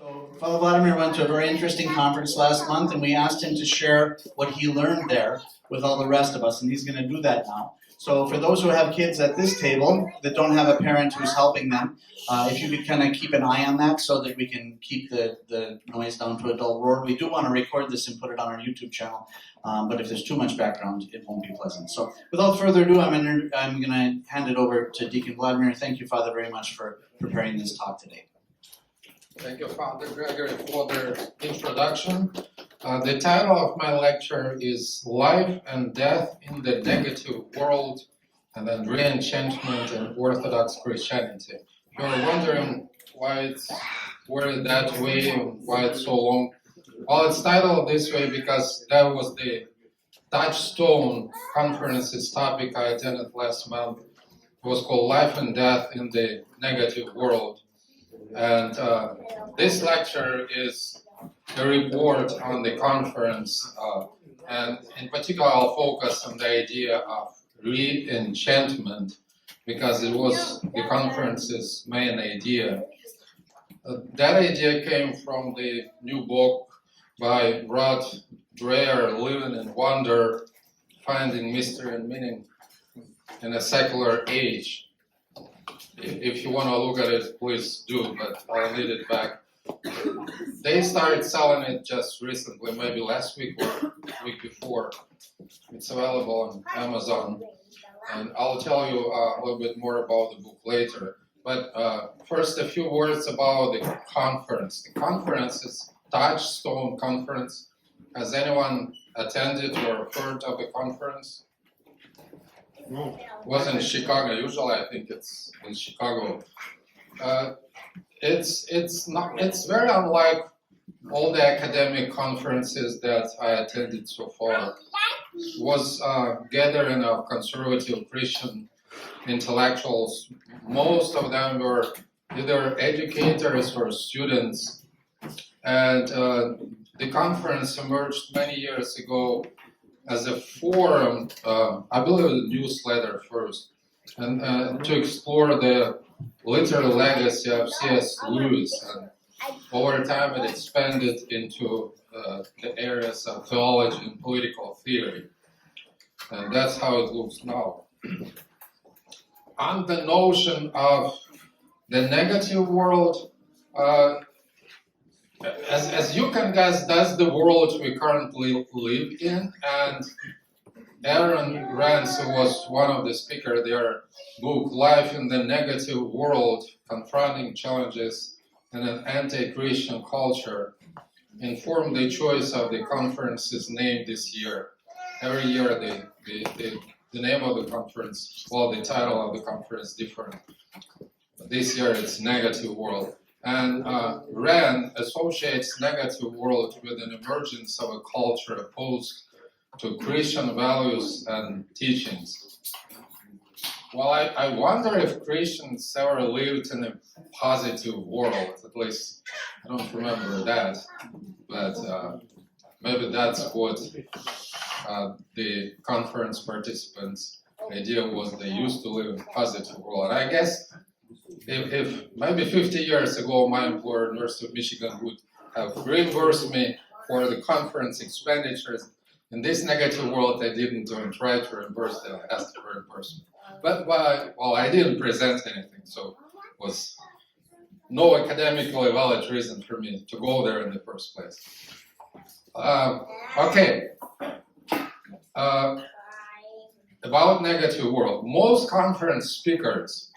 So Father Vladimir went to a very interesting conference last month, and we asked him to share what he learned there with all the rest of us, and he's going to do that now. So for those who have kids at this table that don't have a parent who's helping them, if you could kind of keep an eye on that so that we can keep the noise down to a dull roar. We do want to record this and put it on our YouTube channel, but if there's too much background, it won't be pleasant. So without further ado, I'm going to hand it over to Deacon Vladimir. Thank you, Father, very much for preparing this talk today. Thank you, Father Gregory, for the introduction. The title of my lecture is Life and Death in the Negative World, and then Re-Enchantment in Orthodox Christianity. You're wondering why it's worded that way and why it's so long. Well, it's titled this way because that was the touchstone conference's topic I attended last month. It was called Life and Death in the Negative World. And this lecture is a report on the conference, and in particular I'll focus on the idea of re-enchantment because it was the conference's main idea. That idea came from the new book by Rod Dreher, Living in Wonder, Finding Mystery and Meaning in a Secular Age. If you want to look at it, please do, but I'll leave it back. They started selling it just recently, maybe last week or week before. It's available on Amazon, and I'll tell you a little bit more about the book later. But first, a few words about the conference. The conference is Touchstone Conference. Has anyone attended or heard of the conference? It was in Chicago. Usually, I think it's in Chicago. It's very unlike all the academic conferences that I attended so far. It was a gathering of conservative Christian intellectuals. Most of them were either educators or students, and the conference emerged many years ago as a forum, I believe a newsletter first, and to explore the literary legacy of C.S. Lewis. And over time it expanded into the areas of theology and political theory. And that's how it looks now. On the notion of the negative world, as you can guess, that's the world we currently live in, and Aaron Rance, who was one of the speakers there, book Life in the Negative World, Confronting Challenges in an Anti-Christian Culture, informed the choice of the conference's name this year. Every year the name of the conference, well, the title of the conference is different. This year it's Negative World. And Rand associates negative world with an emergence of a culture opposed to Christian values and teachings. Well, I wonder if Christians ever lived in a positive world. At least I don't remember that, but maybe that's what the conference participants' idea was. They used to live in a positive world. And I guess if maybe 50 years ago my employer, University of Michigan, would have reimbursed me for the conference expenditures, in this negative world I didn't try to reimburse them, I asked for reimbursement. But well, I didn't present anything, so it was no academically valid reason for me to go there in the first place. Okay. About negative world. Most conference speakers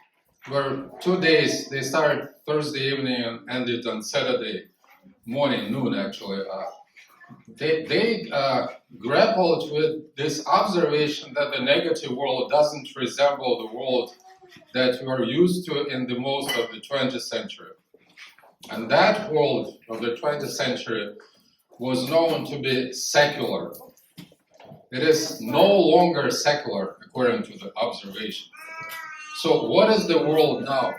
were 2 days. They started Thursday evening and ended on Saturday morning, noon actually. They grappled with this observation that the negative world doesn't resemble the world that we are used to in the most of the 20th century. And that world of the 20th century was known to be secular. It is no longer secular according to the observation. So what is the world now?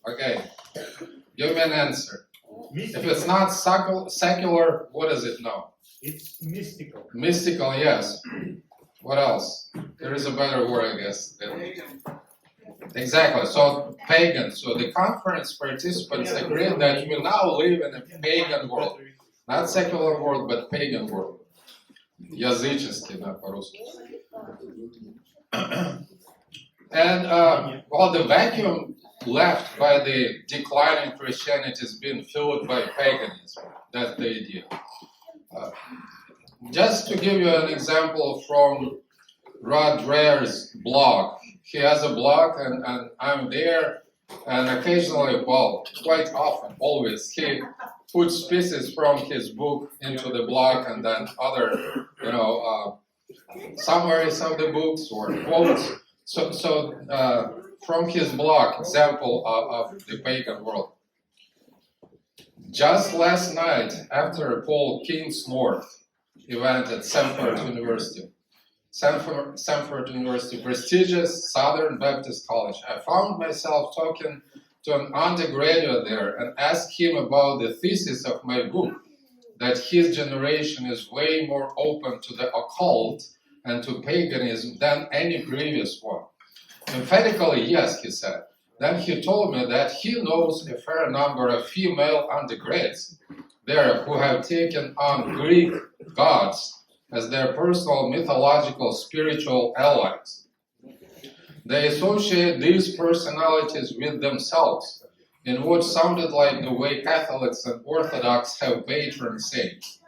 Okay, give me an answer. Mystical. If it's not secular, what is it now? It's mystical. Mystical, yes. What else? There is a better word, I guess. Exactly. So pagans. So the conference participants agreed that we now live in a pagan world, not secular world, but pagan world. Языческий, да, по-русски. And while the vacuum left by the declining Christianity is being filled by paganism. That's the idea. Just to give you an example from Rod Dreher's blog. He has a blog and I'm there, and occasionally, well, quite often, always, he puts pieces from his book into the blog and then other, summaries of the books or quotes. So from his blog, example of the pagan world. Just last night, after Paul Kingsnorth event at Stanford University, prestigious Southern Baptist College, I found myself talking to an undergraduate there and asked him about the thesis of my book, that his generation is way more open to the occult and to paganism than any previous one. Emphatically, yes, he said. Then he told me that he knows a fair number of female undergrads there who have taken on Greek gods as their personal mythological spiritual allies. They associate these personalities with themselves in what sounded like the way Catholics and Orthodox have patron saints.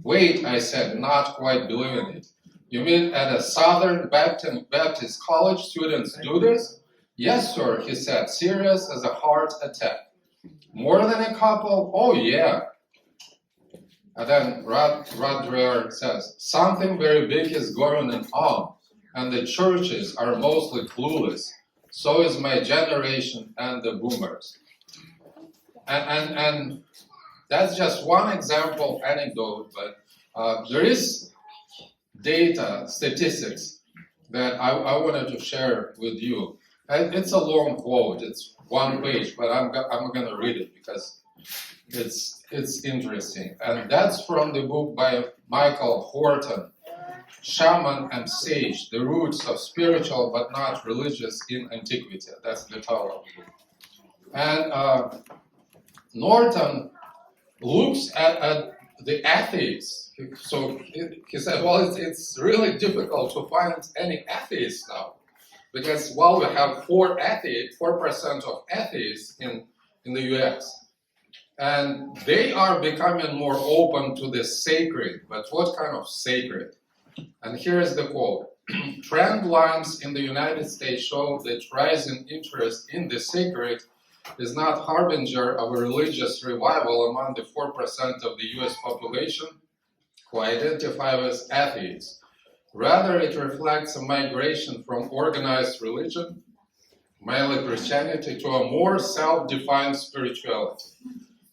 Wait, I said, not quite believing it. You mean at a Southern Baptist College students do this? Yes, sir, he said, serious as a heart attack. More than a couple? Oh, yeah. And then Rod Dreher says, something very big is going on, and the churches are mostly clueless. So is my generation and the boomers. And that's just one example, anecdote, but there is data, statistics that I wanted to share with you. And it's a long quote, it's one page, but I'm going to read it because it's interesting. And that's from the book by Michael Horton, Shaman and Sage, The Roots of Spiritual but Not Religious in Antiquity. That's the title of the book. And Norton looks at the atheists. So he said, well, it's really difficult to find any atheists now. Because while we have 4% of atheists in the US, and they are becoming more open to the sacred, but what kind of sacred? And here's the quote. Trend lines in the United States show that rising interest in the sacred is not harbinger of a religious revival among the 4% of the US population who identify as atheists. Rather, it reflects a migration from organized religion, mainly Christianity, to a more self-defined spirituality.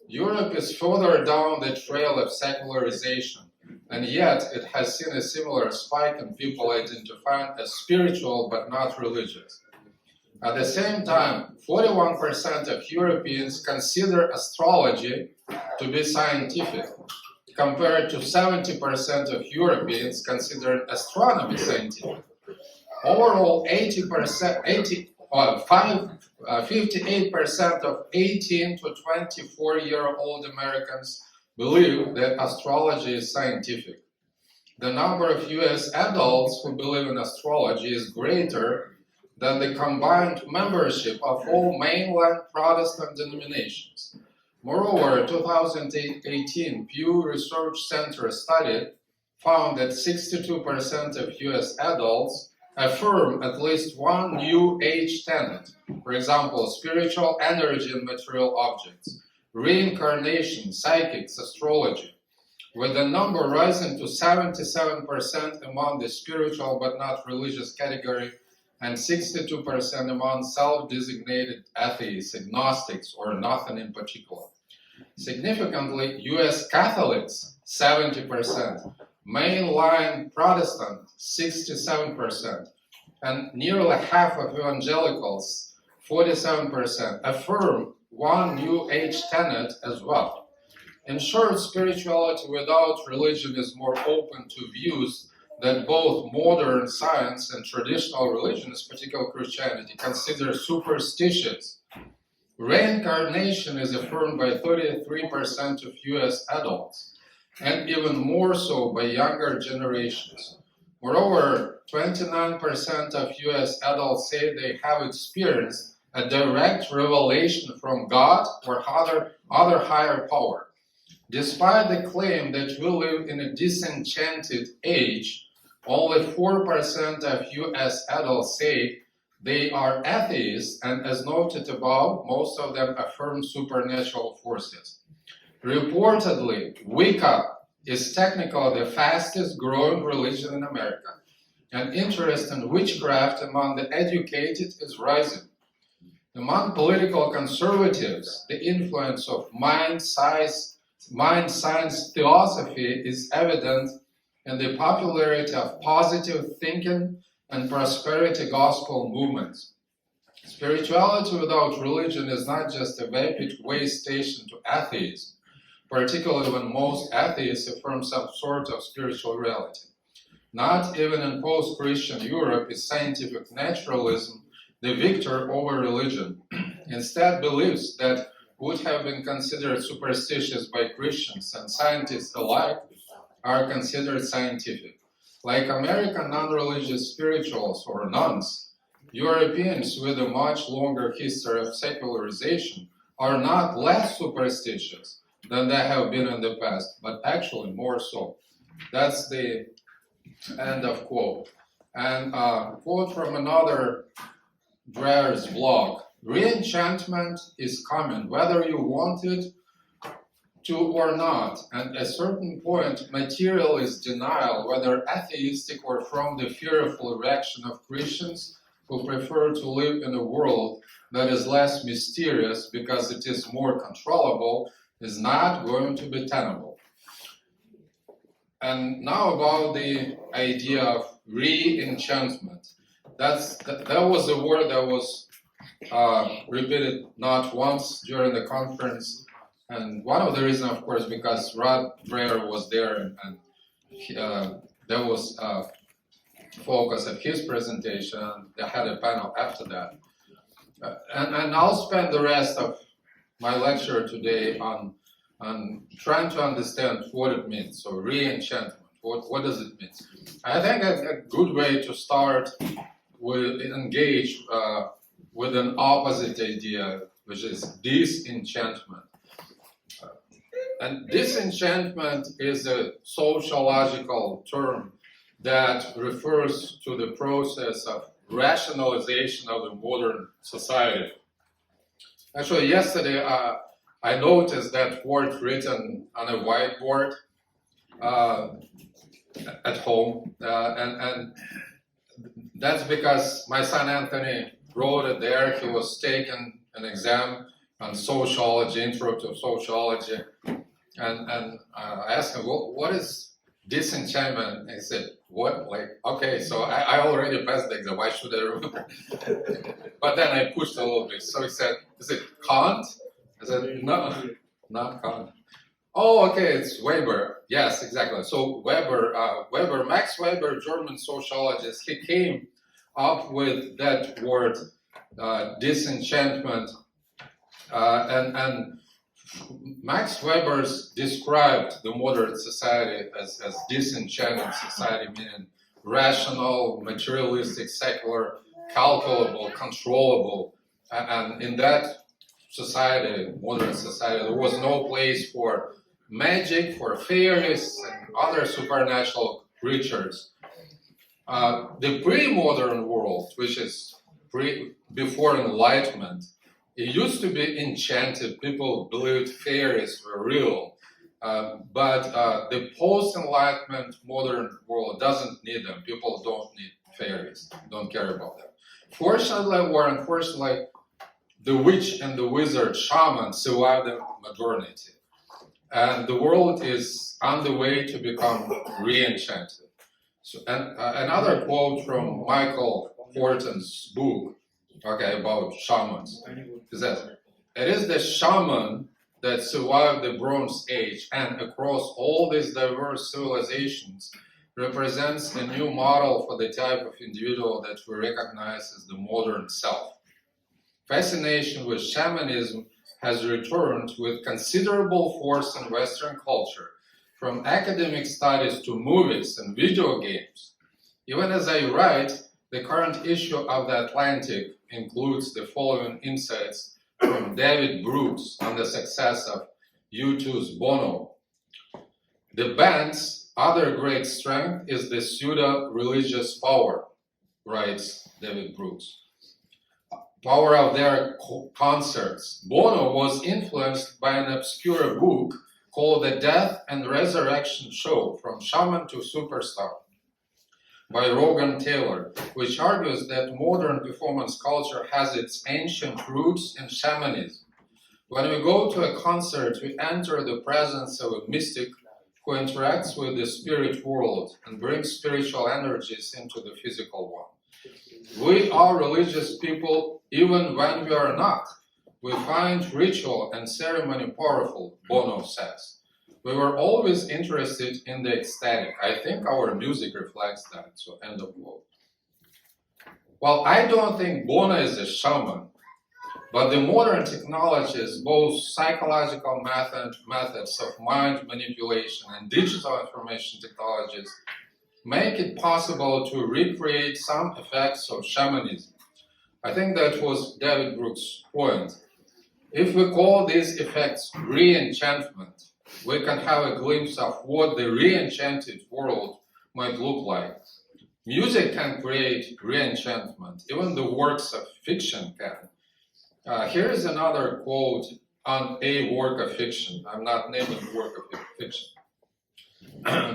Europe is further down the trail of secularization, and yet it has seen a similar spike in people identifying as spiritual but not religious. At the same time, 41% of Europeans consider astrology to be scientific, compared to 70% of Europeans considering astronomy scientific. Overall, 58% of 18 to 24-year-old Americans believe that astrology is scientific. The number of US adults who believe in astrology is greater than the combined membership of all mainland Protestant denominations. Moreover, a 2018 Pew Research Center study found that 62% of US adults affirm at least one New Age tenet, for example, spiritual energy and material objects, reincarnation, psychics, astrology, with the number rising to 77% among the spiritual but not religious category and 62% among self-designated atheists, agnostics, or nothing in particular. Significantly, US Catholics, 70%, mainline Protestant, 67%, and nearly half of evangelicals, 47%, affirm one New Age tenet as well. In short, spirituality without religion is more open to views that both modern science and traditional religions, particularly Christianity, consider superstitious. Reincarnation is affirmed by 33% of US adults, and even more so by younger generations. Moreover, 29% of US adults say they have experienced a direct revelation from God or other higher power. Despite the claim that we live in a disenchanted age, only 4% of US adults say they are atheists, and as noted above, most of them affirm supernatural forces. Reportedly, Wicca is technically the fastest growing religion in America, and interest in witchcraft among the educated is rising. Among political conservatives, the influence of mind science theosophy is evident in the popularity of positive thinking and prosperity gospel movements. Spirituality without religion is not just a vapid way station to atheism, particularly when most atheists affirm some sort of spiritual reality. Not even in post-Christian Europe is scientific naturalism the victor over religion. Instead, beliefs that would have been considered superstitious by Christians and scientists alike are considered scientific. Like American non-religious spirituals or nuns, Europeans with a much longer history of secularization are not less superstitious than they have been in the past, but actually more so. That's the end of quote. And quote from another Dreyer's blog: Re-enchantment is coming, whether you want it to or not, and at a certain point, materialist denial, whether atheistic or from the fearful reaction of Christians who prefer to live in a world that is less mysterious because it is more controllable, is not going to be tenable. And now about the idea of re-enchantment. That was a word that was repeated not once during the conference, and one of the reasons, of course, because Rod Dreher was there, and that was focus of his presentation. They had a panel after that, and I'll spend the rest of my lecture today on trying to understand what it means. So re-enchantment, what does it mean? I think a good way to start will engage with an opposite idea, which is disenchantment. And disenchantment is a sociological term that refers to the process of rationalization of the modern society. Actually, yesterday I noticed that word written on a whiteboard at home, and that's because my son Anthony wrote it there. He was taking an exam on sociology, intro to sociology, and I asked him, well, what is disenchantment? And he said, what? Like, okay, so I already passed the exam, why should I remember? But then I pushed a little bit. So he said, is it Kant? I said, no, not Kant. Oh, okay, it's Weber. Yes, exactly. So Weber, Max Weber, German sociologist, he came up with that word, disenchantment, and Max Weber's described the modern society as disenchanted society, meaning rational, materialistic, secular, calculable, controllable, and in that society, modern society, there was no place for magic, for fairies, and other supernatural creatures. The pre-modern world, which is before Enlightenment, it used to be enchanted. People believed fairies were real. But the post-Enlightenment modern world doesn't need them. People don't need fairies, don't care about them. Fortunately or unfortunately, the witch and the wizard shaman survived the modernity. And the world is on the way to become re-enchanted. So, and another quote from Michael Horton's book, about shamans, is that it is the shaman that survived the Bronze Age, and across all these diverse civilizations, represents a new model for the type of individual that we recognize as the modern self. Fascination with shamanism has returned with considerable force in Western culture, from academic studies to movies and video games. Even as I write, the current issue of The Atlantic includes the following insights from David Brooks on the success of U2's Bono. The band's other great strength is the pseudo-religious power, writes David Brooks. Power of their concerts. Bono was influenced by an obscure book called The Death and Resurrection Show, From Shaman to Superstar, by Rogan Taylor, which argues that modern performance culture has its ancient roots in shamanism. When we go to a concert, we enter the presence of a mystic who interacts with the spirit world and brings spiritual energies into the physical one. We are religious people even when we are not. We find ritual and ceremony powerful, Bono says. We were always interested in the ecstatic. I think our music reflects that, so end of quote. Well, I don't think Bono is a shaman, but the modern technologies, both psychological methods of mind manipulation and digital information technologies, make it possible to recreate some effects of shamanism. I think that was David Brooks' point. If we call these effects re-enchantment, we can have a glimpse of what the re-enchanted world might look like. Music can create re-enchantment, even the works of fiction can. Here is another quote on a work of fiction. I'm not naming the work of fiction.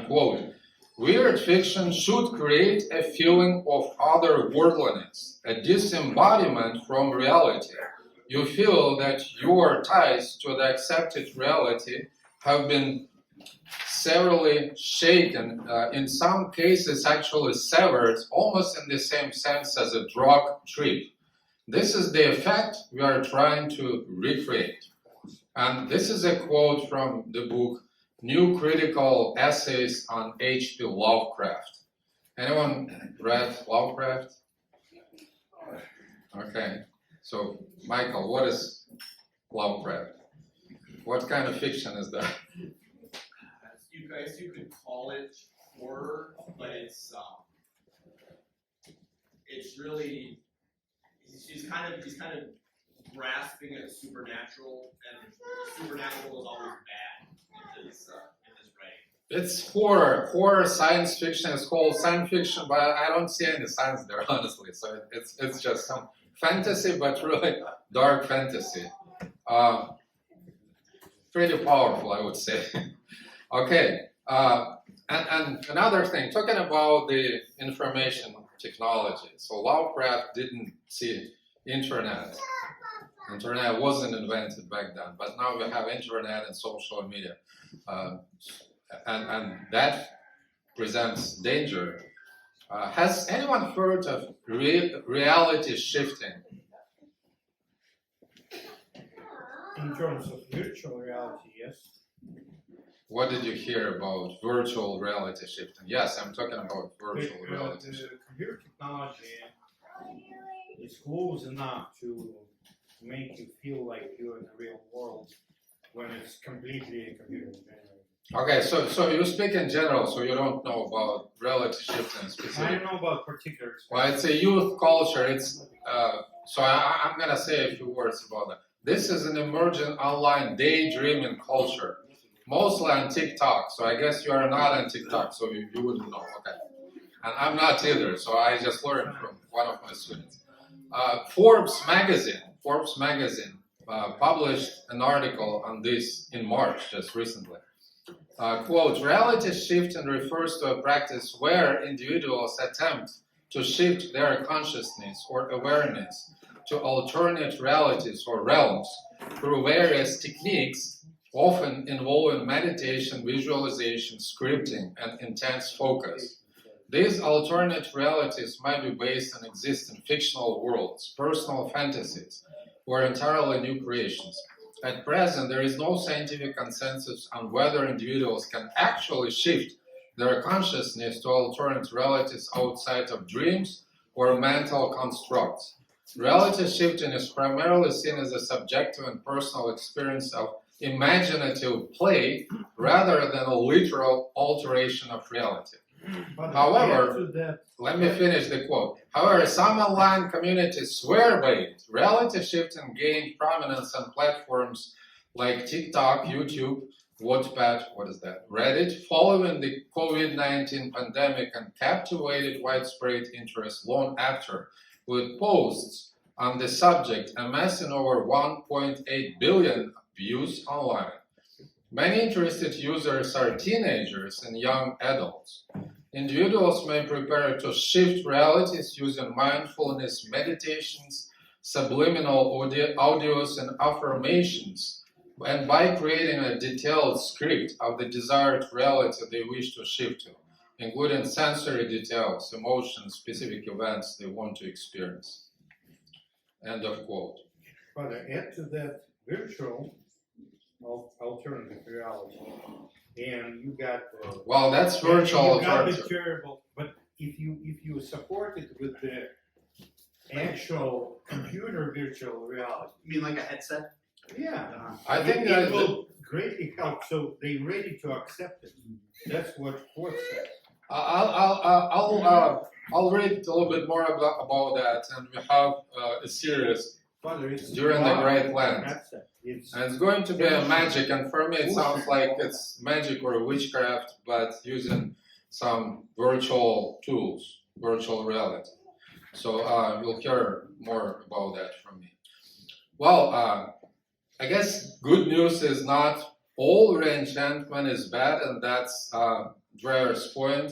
Quote, weird fiction should create a feeling of otherworldliness, a disembodiment from reality. You feel that your ties to the accepted reality have been severely shaken, in some cases actually severed, almost in the same sense as a drug trip. This is the effect we are trying to recreate. And this is a quote from the book New Critical Essays on H.P. Lovecraft. Anyone read Lovecraft? Okay. So, Michael, what is Lovecraft? What kind of fiction is that? You could call it horror, but it's really he's kind of grasping at the supernatural, and the supernatural is always bad in his writing. It's horror, science fiction. It's called science fiction, but I don't see any science there, honestly. So it's just some fantasy, but really dark fantasy. Pretty powerful, I would say. Okay, and another thing, talking about the information technology. So Lovecraft didn't see internet. Internet wasn't invented back then, but now we have internet and social media. And that presents danger. Has anyone heard of reality shifting? In terms of virtual reality, yes. What did you hear about virtual reality shifting? Yes, I'm talking about virtual reality shifting. The computer technology is close enough to make you feel like you're in the real world when it's completely computer generated. Okay, so you speak in general, so you don't know about reality shifting specifically. I don't know about particulars. Well, it's a youth culture. It's so I'm gonna say a few words about that. This is an emerging online daydreaming culture, mostly on TikTok. So I guess you are not on TikTok, so you wouldn't know. Okay, and I'm not either. So I just learned from one of my students. Forbes magazine published an article on this in March, just recently. Quote, reality shifting refers to a practice where individuals attempt to shift their consciousness or awareness to alternate realities or realms through various techniques, often involving meditation, visualization, scripting, and intense focus. These alternate realities might be based on existing fictional worlds, personal fantasies, or entirely new creations. At present, there is no scientific consensus on whether individuals can actually shift their consciousness to alternate realities outside of dreams or mental constructs. Reality shifting is primarily seen as a subjective and personal experience of imaginative play rather than a literal alteration of reality. But However, add to that, Let me finish the quote. However, some online communities swear by it. Reality shifting gained prominence on platforms like TikTok, YouTube, Wattpad, Reddit, following the COVID-19 pandemic and captivated widespread interest long after, with posts on the subject amassing over 1.8 billion views online. Many interested users are teenagers and young adults. Individuals may prepare to shift realities using mindfulness meditations, subliminal audios, and affirmations, and by creating a detailed script of the desired reality they wish to shift to, including sensory details, emotions, specific events they want to experience. End of quote. but add to that virtual alternative reality, and you got Well, that's virtual you got the alternative. terrible. But if you support it with the actual computer virtual reality, You mean like a headset? yeah, I think it that will greatly help. So they're ready to accept it. That's what Ford says. I'll read a little bit more about that, and we have a series Father, it's during the wow. Great Lent. That's it. It's And it's going to be a magic, and for me it sounds like it's magic or witchcraft, but using some virtual tools, virtual reality. So you'll hear more about that from me. Well, I guess good news is not all re-enchantment is bad, and that's Dreyer's point.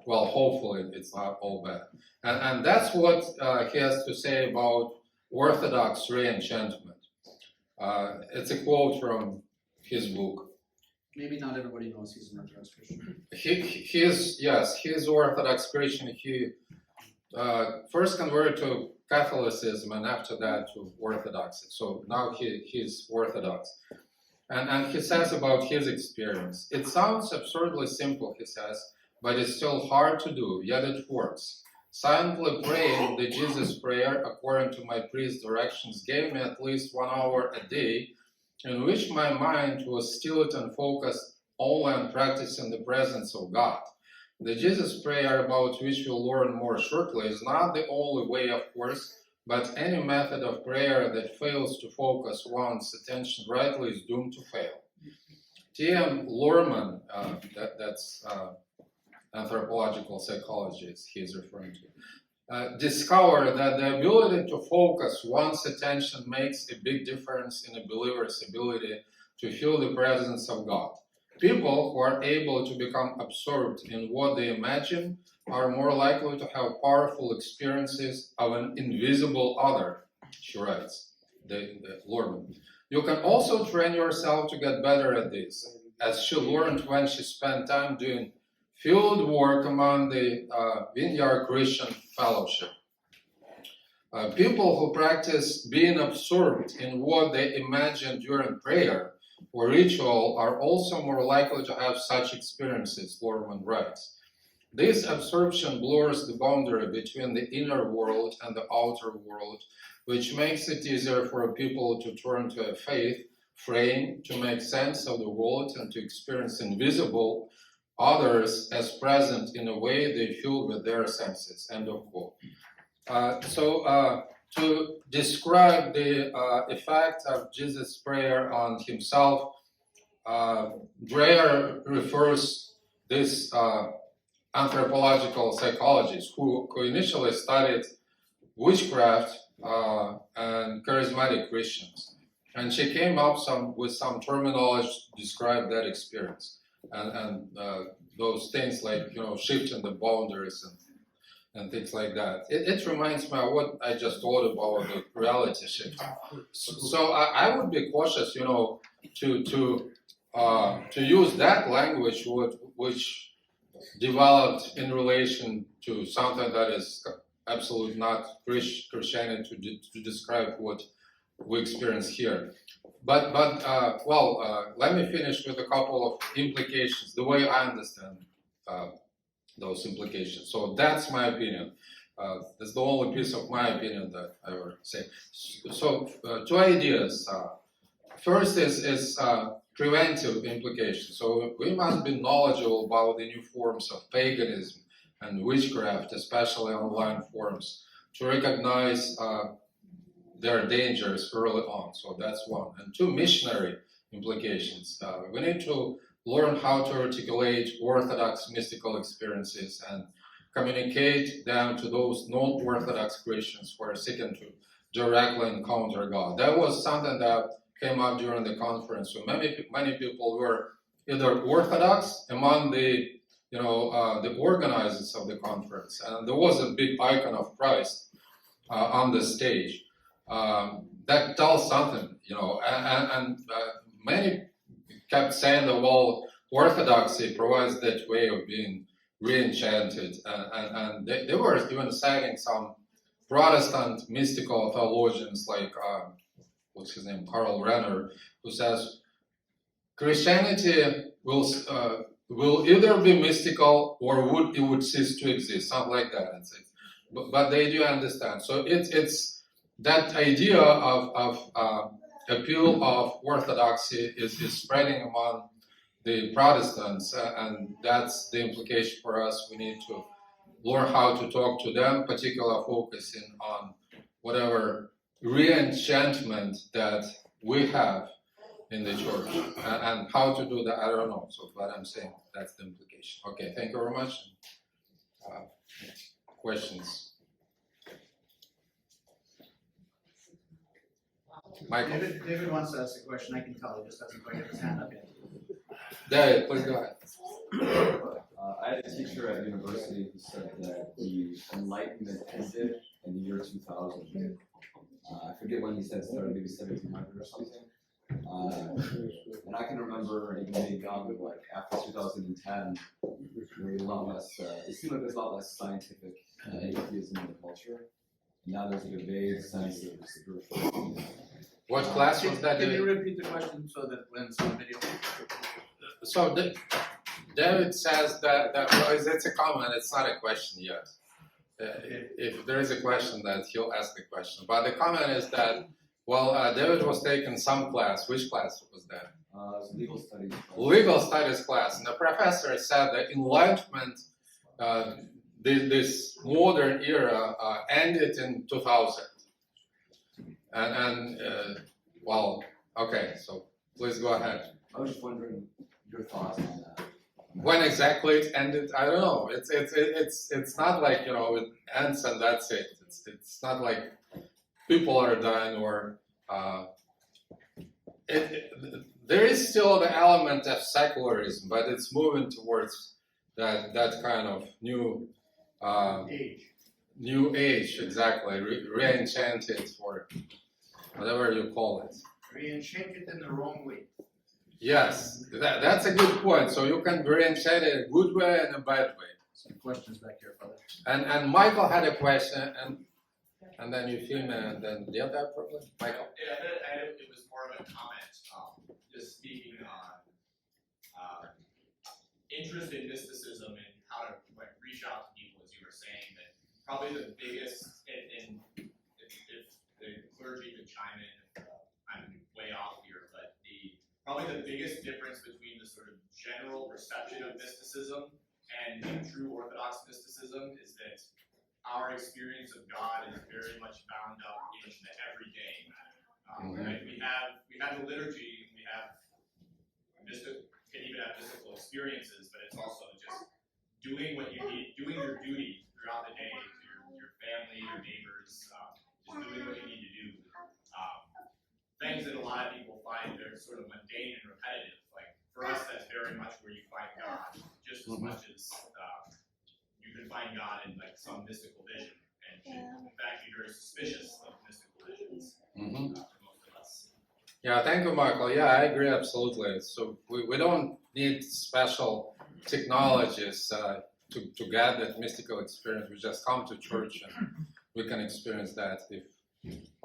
Well, hopefully it's not all bad. And that's what he has to say about Orthodox re-enchantment. It's a quote from his book. Maybe not everybody knows he's an Orthodox Christian. He's Orthodox Christian. He first converted to Catholicism and after that to Orthodoxy. So now he's Orthodox. And he says about his experience. It sounds absurdly simple, he says, but it's still hard to do, yet it works. Silently praying the Jesus prayer according to my priest's directions gave me at least 1 hour a day in which my mind was stilled and focused only on practicing the presence of God. The Jesus prayer, about which we'll learn more shortly, is not the only way, of course, but any method of prayer that fails to focus one's attention rightly is doomed to fail. T.M. Luhrmann, that's anthropological psychologist he's referring to, discovered that the ability to focus one's attention makes a big difference in a believer's ability to feel the presence of God. People who are able to become absorbed in what they imagine are more likely to have powerful experiences of an invisible other, she writes, the Luhrmann. You can also train yourself to get better at this, as she learned when she spent time doing field work among the Vineyard Christian Fellowship. People who practice being absorbed in what they imagine during prayer or ritual are also more likely to have such experiences, Luhrmann writes. This absorption blurs the boundary between the inner world and the outer world, which makes it easier for people to turn to a faith frame to make sense of the world and to experience invisible others as present in a way they feel with their senses. End of quote. To describe the effect of Jesus' prayer on himself, Dreyer refers this anthropological psychologist who initially studied witchcraft and charismatic Christians. And she came up with some terminology to describe that experience. And those things like, shifting the boundaries and things like that. It reminds me of what I just told about the reality shift. So I would be cautious, to use that language which developed in relation to something that is absolutely not Christianity to describe what we experience here. But let me finish with a couple of implications, the way I understand those implications. So that's my opinion. That's the only piece of my opinion that I ever say. So two ideas. First is preventive implications. So we must be knowledgeable about the new forms of paganism and witchcraft, especially online forms, to recognize their dangers early on. So that's one. And two, missionary implications. We need to learn how to articulate Orthodox mystical experiences and communicate them to those non-Orthodox Christians who are seeking to directly encounter God. That was something that came up during the conference. So many people were either Orthodox among the the organizers of the conference, and there was a big icon of Christ on the stage. That tells something, and many kept saying that, well, Orthodoxy provides that way of being re-enchanted, and they were even citing some Protestant mystical theologians like, what's his name, Karl Renner, who says Christianity will either be mystical or it would cease to exist, something like that. But they do understand. So it's that idea of appeal of orthodoxy is spreading among the Protestants, and that's the implication for us. We need to learn how to talk to them, particularly focusing on whatever re-enchantment that we have in the church, and how to do that, I don't know. So, but I'm saying that's the implication. Okay, thank you very much. Questions? Michael? David wants to ask a question. I can tell he just hasn't quite got his hand up yet. David, please go ahead. I had a teacher at university who said that the Enlightenment ended in the year 2000. I forget when he said it started, maybe 1700 or something. And I can remember even being young, like after 2010, there was a lot less, it seemed like there's a lot less scientific atheism in the culture. Now there's like a vague sense of spirituality. What class was that? Can you repeat the question so that when it's on video? So David says that well, it's a comment, it's not a question yet. If there is a question, that he'll ask the question. But the comment is that, well, David was taking some class. Which class was that? Legal studies. Legal studies class. And the professor said that Enlightenment, this modern era, ended in 2000. And well, okay, so please go ahead. I was just wondering your thoughts on that. When exactly it ended, I don't know. It's not like it ends and that's it. It's not like people are dying or there is still the element of secularism, but it's moving towards that kind of new age, exactly, re-enchanted or whatever you call it. Re-enchanted in the wrong way. Yes, that's a good point. So you can re-enchant it in a good way and a bad way. Some questions back here, Father. And Michael had a question, and then you film and then the other problem. Michael. Yeah, it was more of a comment, just speaking on interest in mysticism and how to reach out to people, as you were saying. That probably the biggest, and if the clergy could chime in, if I'm way off here, but probably the biggest difference between the sort of general reception of mysticism and true Orthodox mysticism is that our experience of God is very much bound up in the everyday. Right? We have the liturgy, we have can even have mystical experiences, but it's also just doing what you need, doing your duty throughout the day to your family, your neighbors, just doing what you need to do. Things that a lot of people find they're sort of mundane and repetitive. Like for us, that's very much where you find God, just as much as you can find God in like some mystical vision, and should in fact be very suspicious of mystical visions for most of us. Yeah, thank you, Michael. Yeah, I agree absolutely. So we don't need special technologies to get that mystical experience. We just come to church and we can experience that if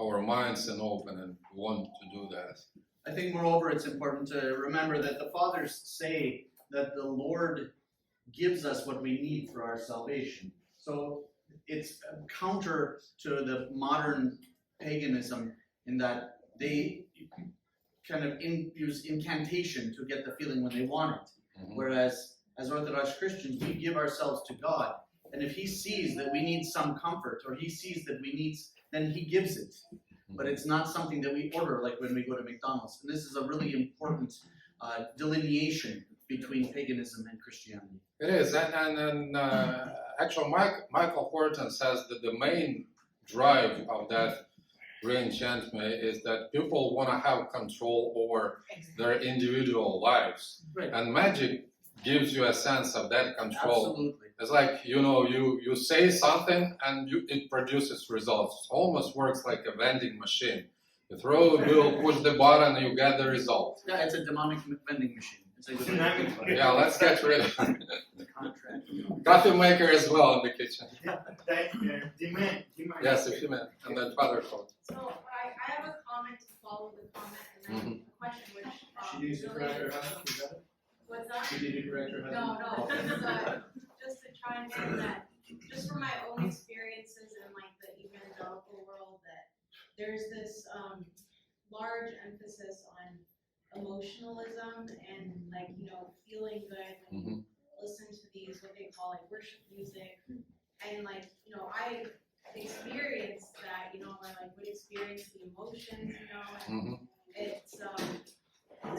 our minds are open and want to do that. I think moreover it's important to remember that the fathers say that the Lord gives us what we need for our salvation. So it's counter to the modern paganism in that they kind of use incantation to get the feeling when they want it. Whereas as Orthodox Christians, we give ourselves to God. And if he sees that we need some comfort, or he sees that we need, then he gives it. But it's not something that we order like when we go to McDonald's. And this is a really important delineation between paganism and Christianity. It is, and actually Michael Horton says that the main drive of that re-enchantment is that people want to have control over their individual lives. Right. And magic gives you a sense of that control. Absolutely. It's like, you say something and it produces results. It almost works like a vending machine. You throw the bill, push the button, and you get the result. Yeah, it's a demonic vending machine. It's a good Yeah, let's get rid of it. contract. Coffee maker as well in the kitchen. Demand. Yes, if you may. And then Father Code. So I have a comment to follow the comment and then a question which She needs to correct her husband, is that it? what's that? She needs to correct her husband? No, just to try and get that, just from my own experiences in like the evangelical world, that there's this large emphasis on emotionalism and like, feeling good when you listen to these, what they call like worship music. And like, I experienced that, or like would experience the emotions, and it's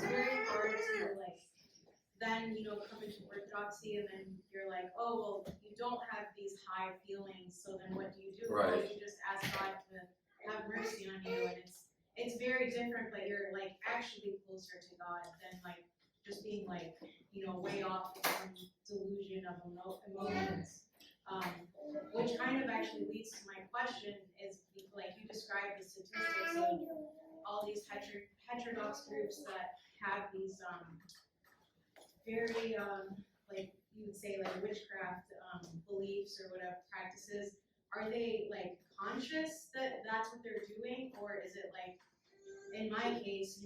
very hard to like, then, come into orthodoxy and then you're like, oh, well, you don't have these high feelings, so then what do? Right. Well, you just ask God to have mercy on you, and it's very different, but you're like actually closer to God than like just being like, way off in some delusion of emotions. Which kind of actually leads to my question is, like you described the statistics of all these heterodox groups that have these very like you would say like witchcraft beliefs or whatever practices. Are they like conscious that that's what they're doing, or is it like, in my case,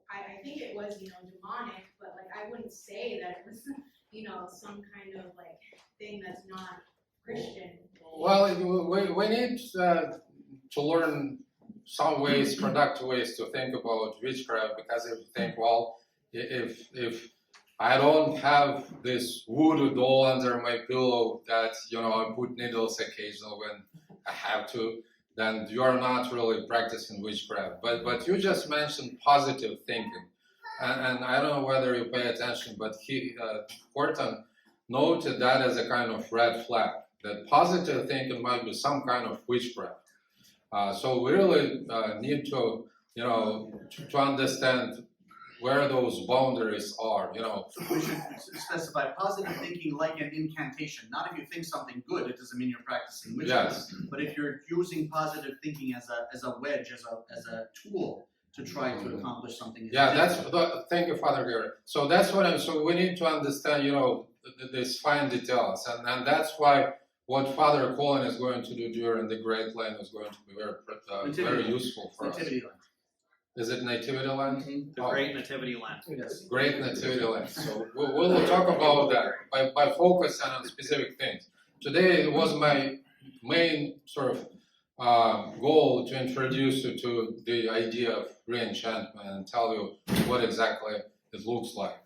I think it was demonic, but like I wouldn't say that it was some kind of like thing that's not Christian. Well, we need to learn some ways, productive ways to think about witchcraft, because if you think, well, if I don't have this voodoo doll under my pillow that, I put needles occasionally when I have to, then you are not really practicing witchcraft. But you just mentioned positive thinking. And I don't know whether you pay attention, but Horton noted that as a kind of red flag, that positive thinking might be some kind of witchcraft. So we really need to, to understand where those boundaries are, So we should specify positive thinking like an incantation. Not if you think something good, it doesn't mean you're practicing witchcraft. Yes. But if you're using positive thinking as a wedge, as a tool to try to accomplish something. Yeah, thank you, Father Gary. So that's so we need to understand, these fine details, and that's why what Father Colin is going to do during the Great Lent is going to be very useful for us. Nativity Lent. Is it Nativity Lent? The Great Nativity Lent. Yes. Great Nativity Lent. So we'll talk about that by focusing on specific things. Today it was my main sort of goal to introduce you to the idea of re-enchantment and tell you what exactly it looks like.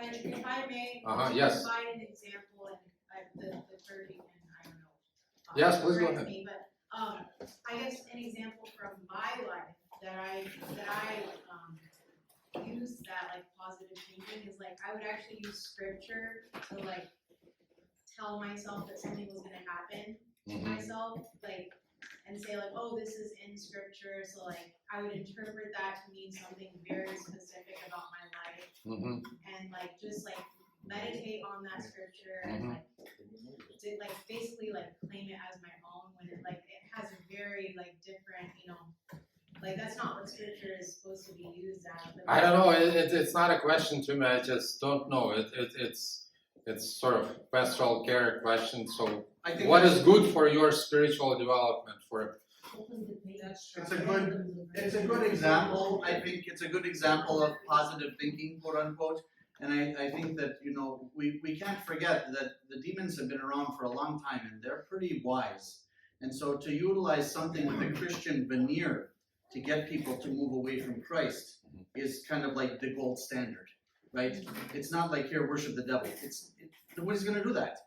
And if I may, Yes. provide an example, and the clergy can, I don't know. Yes, please go correct ahead. me, but I guess an example from my life that I use that like positive thinking is like I would actually use scripture to like tell myself that something was gonna happen to myself, like, and say like, oh, this is in scripture, so like I would interpret that to mean something very specific about my life, and like just like meditate on that scripture and like to like basically like claim it as my own, when it has a very like different, like that's not what scripture is supposed to be used as. I don't know. It's not a question to me. I just don't know. It's sort of pastoral care question. So I think what is good for your spiritual development? It's a good example. I think it's a good example of positive thinking, quote unquote. And I think that, we can't forget that the demons have been around for a long time and they're pretty wise. And so to utilize something with a Christian veneer to get people to move away from Christ is kind of like the gold standard, right? It's not like, here, worship the devil. Nobody's gonna do that.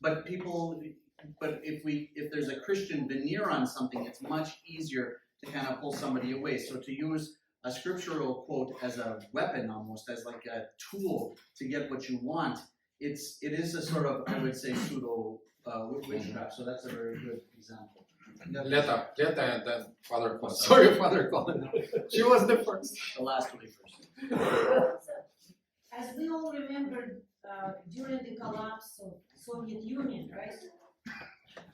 But if there's a Christian veneer on something, it's much easier to kind of pull somebody away. So to use a scriptural quote as a weapon, almost as like a tool to get what you want, it is a sort of, I would say, pseudo witchcraft. So that's a very good example. Leta, and then Father Colin. Sorry, Father Colin. She was the first. The last will be first. As we all remember, during the collapse of Soviet Union, right?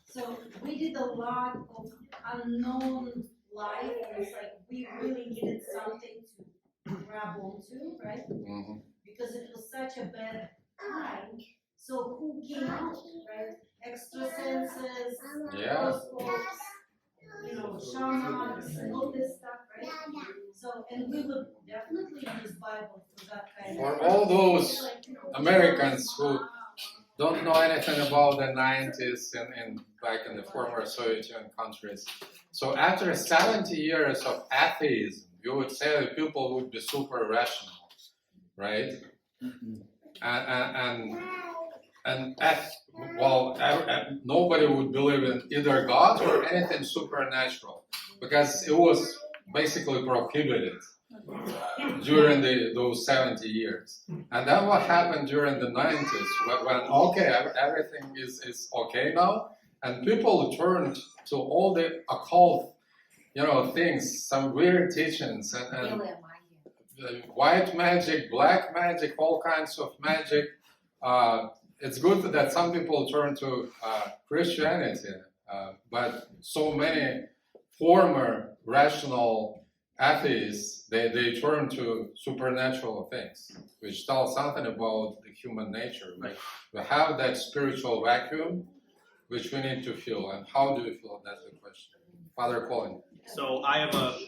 So we did a lot of unknown life. It's like we really needed something to grab onto, right? Mm-hmm. Because it was such a bad time. So who came out, right? Extrasenses, Yeah. horoscopes, shamans, and all this stuff, right? So, and we would definitely use Bible for that kind of. For all those Americans who don't know anything about the 90s and back in the former Soviet Union countries. So after 70 years of atheism, you would say that people would be super rational, right? And nobody would believe in either God or anything supernatural because it was basically prohibited during those 70 years. And then what happened during the 90s when everything is okay now, and people turned to all the occult, things, some weird teachings and white magic, black magic, all kinds of magic. It's good that some people turn to Christianity, but so many former rational atheists, they turn to supernatural things, which tell something about the human nature. Right. We have that spiritual vacuum, which we need to fill. And how do we fill? That's the question. Father Colin. So I have a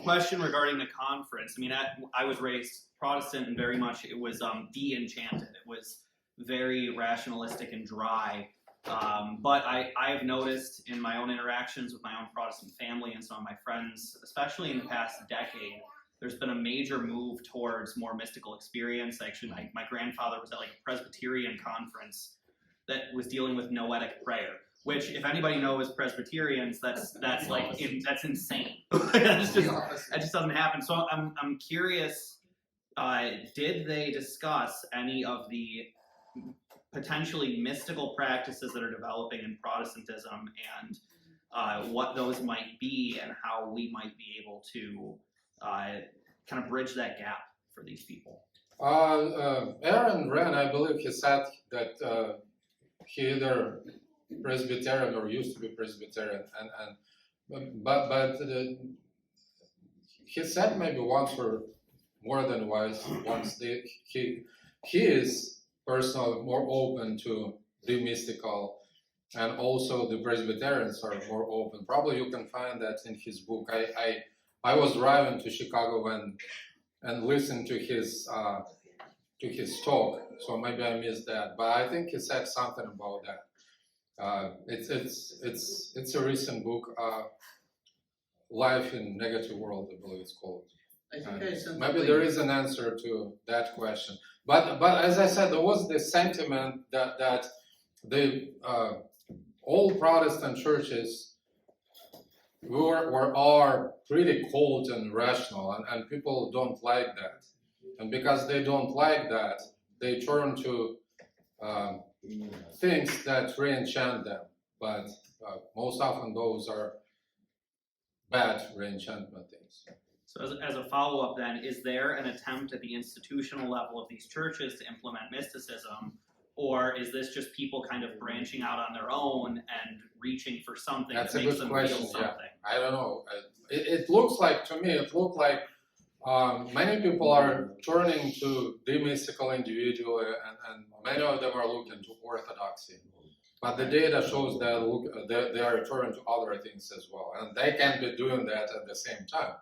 question regarding the conference. I mean, I was raised Protestant and very much it was de-enchanted. It was very rationalistic and dry. But I have noticed in my own interactions with my own Protestant family and some of my friends, especially in the past decade, there's been a major move towards more mystical experience. Actually, my grandfather was at like a Presbyterian conference that was dealing with noetic prayer, which if anybody knows Presbyterians, that's insane. That just doesn't happen. So I'm curious, did they discuss any of the potentially mystical practices that are developing in Protestantism and what those might be and how we might be able to kind of bridge that gap for these people? Aaron Wren, I believe he said that he either Presbyterian or used to be Presbyterian, but he said maybe once or more than once he is personally more open to the mystical, and also the Presbyterians are more open. Probably you can find that in his book. I was driving to Chicago and listened to his talk, so maybe I missed that. But I think he said something about that. It's a recent book, Life in Negative World, I believe it's called. I think I sent Maybe there is an answer to that question. But as I said, there was this sentiment that the all Protestant churches are pretty cold and rational, and people don't like that. And because they don't like that, they turn to things that re-enchant them. But most often those are bad re-enchantment things. So as a follow-up then, is there an attempt at the institutional level of these churches to implement mysticism, or is this just people kind of branching out on their own and reaching for something That's that a makes good them question, feel something? I don't know. It looks like, to me, many people are turning to the mystical individual, and many of them are looking to orthodoxy. But the data shows that they are turning to other things as well, and they can be doing that at the same time.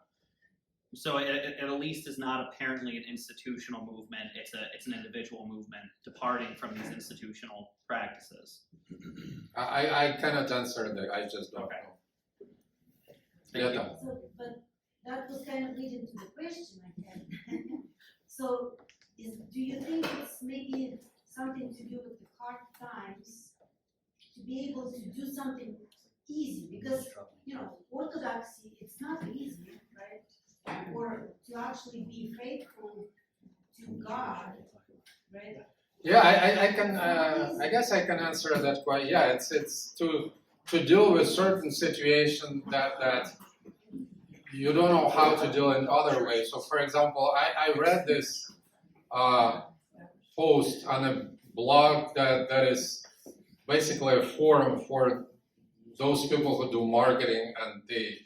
So it at least is not apparently an institutional movement. It's an individual movement departing from these institutional practices. I cannot answer that. I just don't Okay. know. Thank you. Yeah, So, but that was kind of leading to the question I had. So, do you think it's maybe something to do with the hard times to be able to do something easy? Because, you know, orthodoxy, it's not easy, right? Or to actually be faithful to God, right? Yeah, I can. I guess I can answer that quite. Yeah, it's to deal with certain situation that you don't know how to deal in other ways. So, for example, I read this post on a blog that is basically a forum for those people who do marketing and they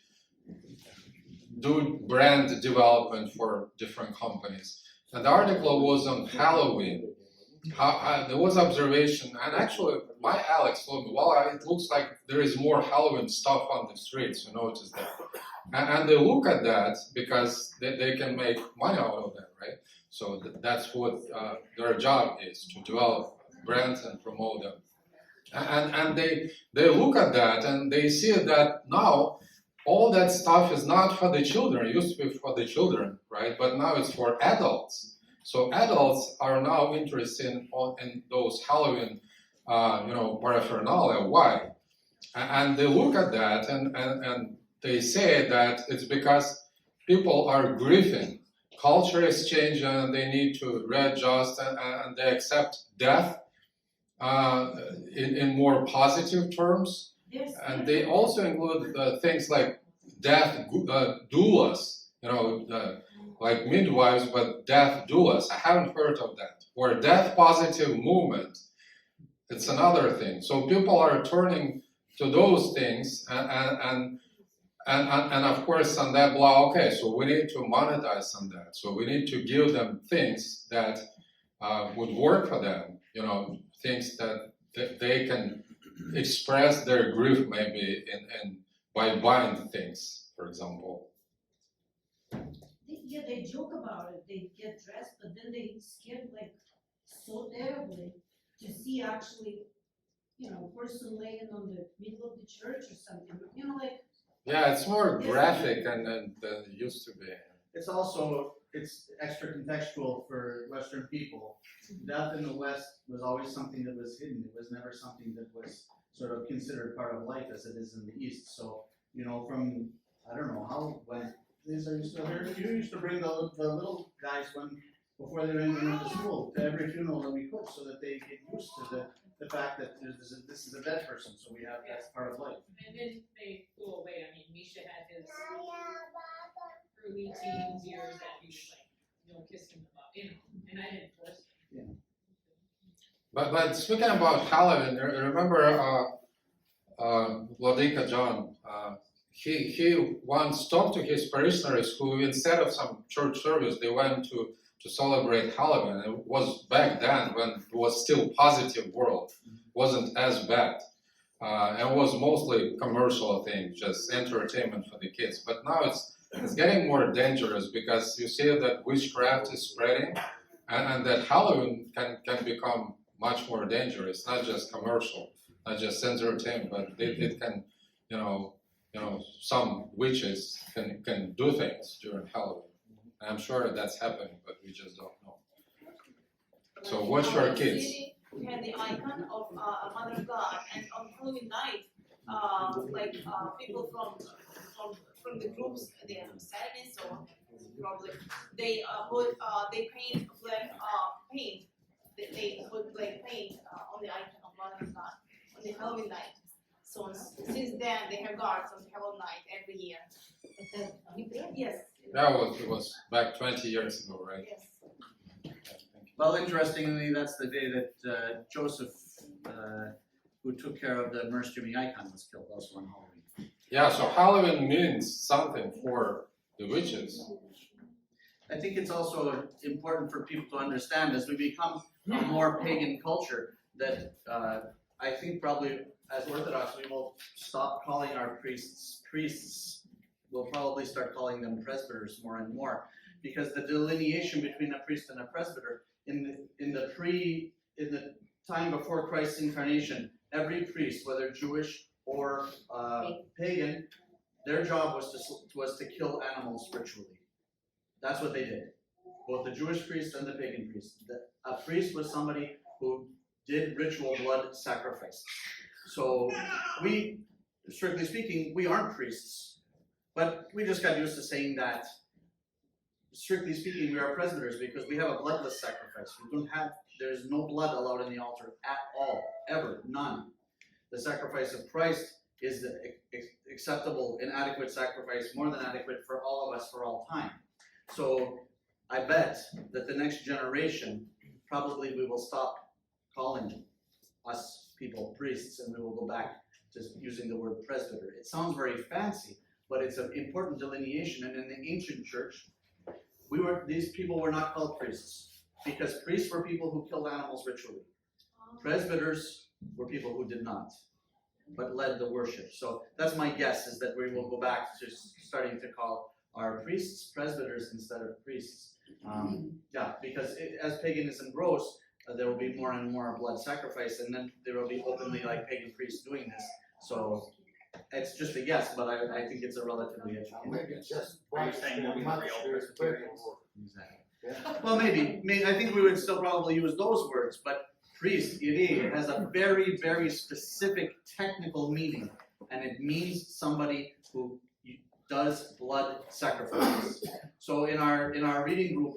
do brand development for different companies. And the article was on Halloween. There was observation, and actually, my Alex told me, well, it looks like there is more Halloween stuff on the streets. You notice that, and they look at that because they can make money out of that, right? So that's what their job is, to develop brands and promote them. And they look at that and they see that now all that stuff is not for the children. It used to be for the children, right? But now it's for adults. So adults are now interested in those Halloween, paraphernalia. Why? And they look at that and they say that it's because people are grieving. Culture is changing. They need to readjust and they accept death in more positive terms. And they also include things like death doulas, like midwives, but death doulas. I haven't heard of that. Or death positive movement. It's another thing. So people are turning to those things, and of course on that blog, okay, so we need to monetize on that. So we need to give them things that would work for them. Things that they can express their grief maybe in by buying things, for example. Yeah, they joke about it, they get dressed, but then they scared like so terribly to see actually, person laying on the middle of the church or something, like. Yeah, it's more graphic than it used to be. It's extra contextual for Western people. Death in the West was always something that was hidden. It was never something that was sort of considered part of life as it is in the East. So, from, I don't know how, when, Lisa, are you still here? You used to bring the little guys before they went to school to every funeral that we could so that they get used to the fact that this is a dead person, so that's part of life. And then they flew away. I mean, Misha had his early teens years that he was kissing them up, and I didn't force him. But speaking about Halloween, remember Vladika John, he once talked to his parishioners who, instead of some church service, they went to celebrate Halloween. It was back then when it was still positive world, wasn't as bad. And it was mostly commercial thing, just entertainment for the kids. But now it's getting more dangerous because you see that witchcraft is spreading and that Halloween can become much more dangerous, not just commercial, not just entertainment, but it can, some witches can do things during Halloween. I'm sure that's happening, but we just don't know. So watch your kids. We had the icon of a Mother God, and on Halloween night, people from the groups, the Satanists or probably they paint black paint. They put black paint on the icon of Mother God on the Halloween night. So since then, they have guards on Halloween night every year. Yes. It was back 20 years ago, right? Yes. Well, interestingly, that's the day that Joseph, who took care of the Mer streaming icon, was killed also on Halloween. Yeah, so Halloween means something for the witches. I think it's also important for people to understand as we become a more pagan culture that I think probably as Orthodox we will stop calling our priests. we'll probably start calling them presbyters more and more, because the delineation between a priest and a presbyter in the time before Christ's incarnation, every priest, whether Jewish or pagan, their job was to kill animals ritually. That's what they did. Both the Jewish priest and the pagan priest. A priest was somebody who did ritual blood sacrifice. So we, strictly speaking, we aren't priests, but we just got used to saying that. Strictly speaking, we are presbyters because we have a bloodless sacrifice. There's no blood allowed in the altar at all, ever, none. The sacrifice of Christ is the acceptable, inadequate sacrifice, more than adequate for all of us for all time. So I bet that the next generation, probably we will stop calling us people priests and we will go back to using the word presbyter. It sounds very fancy, but it's an important delineation. And in the ancient church, these people were not called priests, because priests were people who killed animals ritually. Presbyters were people who did not, but led the worship. So that's my guess, is that we will go back to starting to call our priests presbyters instead of priests. Because as paganism grows, there will be more and more blood sacrifice, and then there will be openly like pagan priests doing this. So it's just a guess, but I think it's a relatively educated. Maybe just Are you saying we'll be the real Presbyterians? Exactly. Well, maybe. I think we would still probably use those words, but priest, it has a very, very specific technical meaning, and it means somebody who does blood sacrifices. So in our reading group,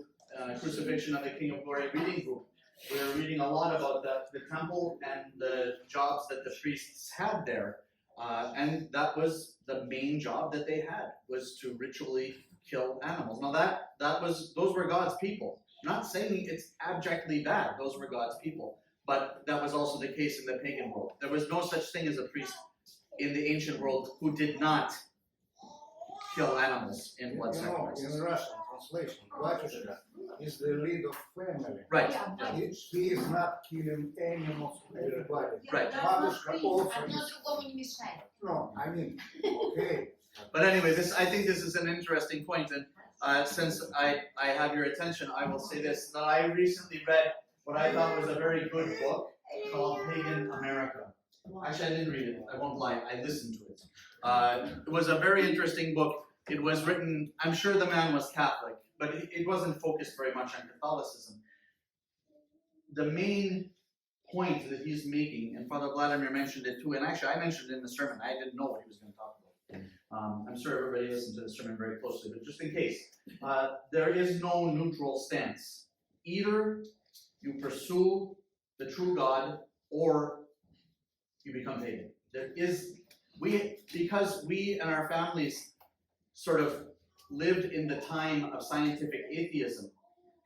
Crucifixion of the King of Glory reading group, we're reading a lot about the temple and the jobs that the priests had there. And that was the main job that they had, was to ritually kill animals. Now those were God's people. I'm not saying it's abjectly bad, those were God's people. But that was also the case in the pagan world. There was no such thing as a priest in the ancient world who did not kill animals in blood sacrifices. In Russian translation, Batushka is the lead of family. Right. He is not killing animals for everybody. Right. Batushka also Одно is. другому не мешает. No, I mean, okay. But anyway, I think this is an interesting point, and since I have your attention, I will say this, that I recently read what I thought was a very good book called Pagan America. Actually, I didn't read it, I won't lie, I listened to it. It was a very interesting book. It was written, I'm sure the man was Catholic, but it wasn't focused very much on Catholicism. The main point that he's making, and Father Vladimir mentioned it too, and actually I mentioned it in the sermon, I didn't know what he was going to talk about. I'm sure everybody listened to the sermon very closely, but just in case, there is no neutral stance. Either you pursue the true God, or you become pagan. Because we and our families sort of lived in the time of scientific atheism,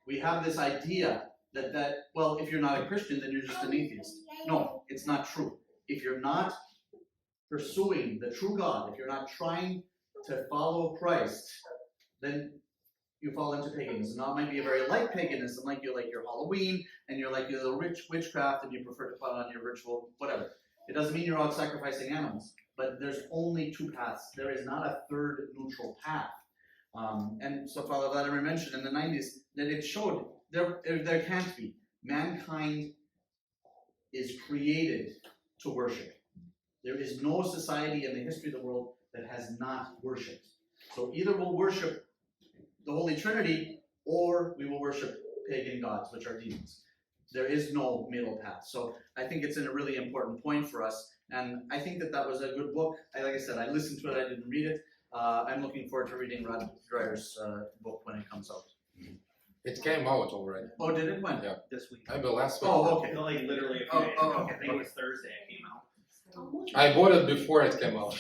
we have this idea that well, if you're not a Christian, then you're just an atheist. No, it's not true. If you're not pursuing the true God, if you're not trying to follow Christ, then you fall into paganism. Now, it might be a very light paganism, like you like your Halloween, and you're like your witchcraft, and you prefer to put on your ritual, whatever. It doesn't mean you're out sacrificing animals, but there's only two paths. There is not a third neutral path. And so Father Vladimir mentioned in the 90s that it showed there can't be. Mankind is created to worship. There is no society in the history of the world that has not worshipped. So either we'll worship the Holy Trinity, or we will worship pagan gods, which are demons. There is no middle path. So I think it's a really important point for us. And I think that was a good book. Like I said, I listened to it, I didn't read it. I'm looking forward to reading Rod Dreyer's book when it comes out. It came out already. Oh, did it? When? Yeah. This week. Maybe last week. Oh, okay. Like literally a few days Oh, ago. okay. I think it was Thursday it came out. I bought it before it came out.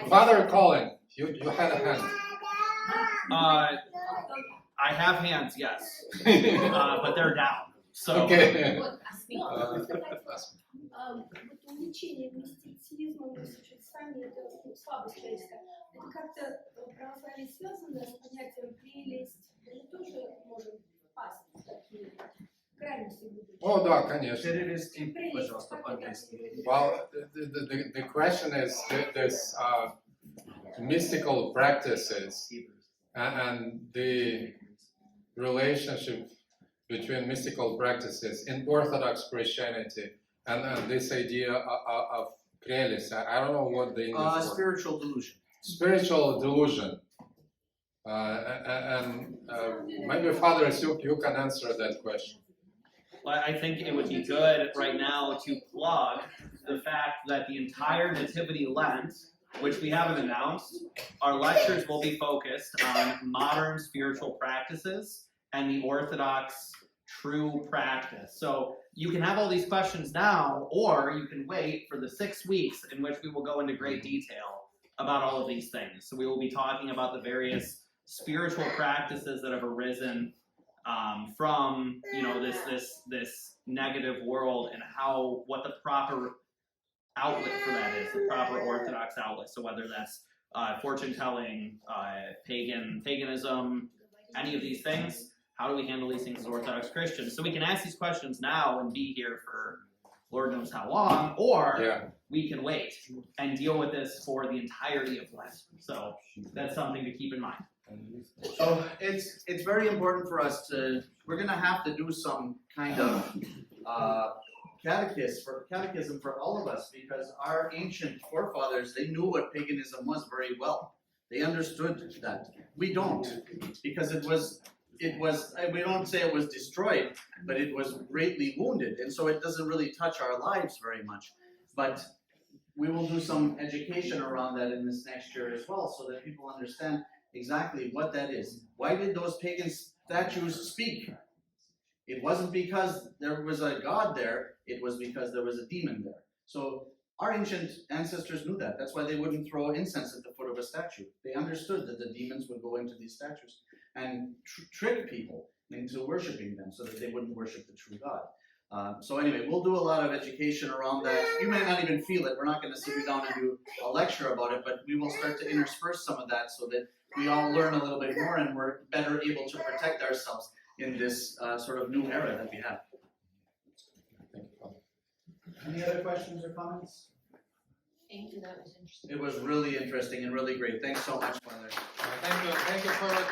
Father Colin, you had a hand. I have hands, yes, but they're down. So Okay. Вот увлечение мистицизмом, сочетание, это слабость человеческая. Это как-то православие связано с понятием прелесть. Мы тоже можем впасть в такие крайности. О, да, конечно. Перевести, пожалуйста, по-английски. Well, the question is this mystical practices and the relationship between mystical practices in Orthodox Christianity and this idea of prelist. I don't know what the English word. Spiritual delusion. Spiritual delusion. Maybe Father, you can answer that question. Well, I think it would be good right now to plug the fact that the entire Nativity Lent, which we haven't announced, our lectures will be focused on modern spiritual practices and the Orthodox true practice. So you can have all these questions now, or you can wait for the 6 weeks in which we will go into great detail about all of these things. So we will be talking about the various spiritual practices that have arisen from this negative world, and what the proper outlet for that is, the proper Orthodox outlet. So whether that's fortune telling, paganism, any of these things, how do we handle these things as Orthodox Christians? So we can ask these questions now and be here for Lord knows how long, or we can wait and deal with this for the entirety of Lent. So that's something to keep in mind. So it's very important for us we're going to have to do some kind of catechism for all of us, because our ancient forefathers, they knew what paganism was very well. They understood that. We don't, because it was, we don't say it was destroyed, but it was greatly wounded, and so it doesn't really touch our lives very much. But we will do some education around that in this next year as well, so that people understand exactly what that is. Why did those pagan statues speak? It wasn't because there was a god there, it was because there was a demon there. So our ancient ancestors knew that. That's why they wouldn't throw incense at the foot of a statue. They understood that the demons would go into these statues and trick people into worshiping them so that they wouldn't worship the true God. So anyway, we'll do a lot of education around that. You might not even feel it. We're not going to sit you down and do a lecture about it, but we will start to intersperse some of that so that we all learn a little bit more and we're better able to protect ourselves in this sort of new era that we have. Any other questions or comments? Thank you, that was interesting. It was really interesting and really great. Thanks so much, Father. Thank you for the